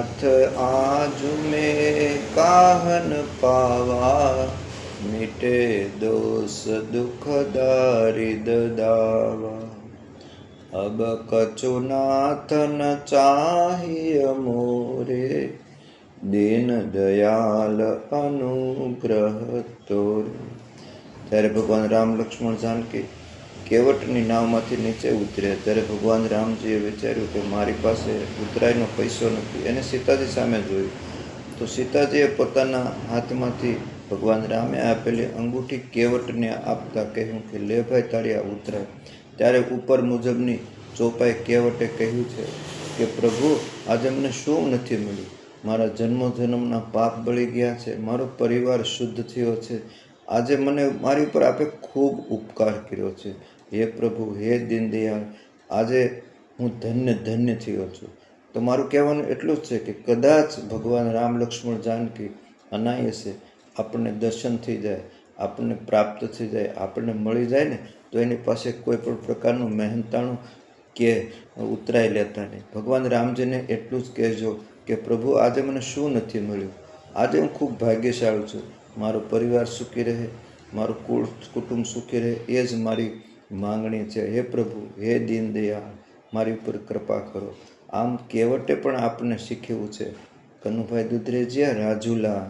नाथ आज में काहन पावा, मिटे दोष दुख दारिद दावा। अब कछु नाथ न चाहिए मोरे, दीन दयाल अनुग्रह तोरे। ત્યારે ભગવાન રામ લક્ષ્મણ જાનકી કેવટની નાવમાંથી નીચે ઉતર્યા ત્યારે ભગવાન રામજીએ વિચાર્યું કે મારી પાસે ઉતરાયનો પૈસો નથી. એને સીતાજી સામે જોયું તો સીતાજીએ પોતાના હાથમાંથી ભગવાન રામે આપેલી અંગૂઠી કેવટને આપતા કહ્યું કે લે ભાઈ તારી આ ઉતરાય. ત્યારે ઉપર મુજબની ચોપાઈ કેવટે કહ્યું છે કે પ્રભુ આજે મને શું નથી મળ્યું. મારા જન્મોજન્મના પાપ બળી ગયા છે, મારો પરિવાર શુદ્ધ થયો છે. આજે મને મારી ઉપર આપે ખૂબ ઉપકાર કર્યો છે. હે પ્રભુ, હે દીનદયાળ, આજે હું ધન્ય ધન્ય થયો છું. તો મારું કહેવાનું એટલું જ છે કે કદાચ ભગવાન રામ લક્ષ્મણ જાનકી અનાયાસે આપણને દર્શન થઈ જાય, આપણને પ્રાપ્ત થઈ જાય, આપણને મળી જાય ને તો એની પાસે કોઈ પણ પ્રકારનું મહેનતાણું કે ઉતરાઈ લેતા નહીં. ભગવાન રામજીને એટલું જ કહેજો કે પ્રભુ આજે મને શું નથી મળ્યું. આજે હું ખૂબ ભાગ્યશાળી છું. મારો પરિવાર સુખી રહે, મારું કુટુંબ સુખી રહે, એ જ મારી માંગણી છે. હે પ્રભુ, હે દીનદયાળ, મારી ઉપર કૃપા કરો. આમ કેવટે પણ આપણને શીખવ્યું છે. કનુભાઈ દુધરેજિયા, રાજુલા.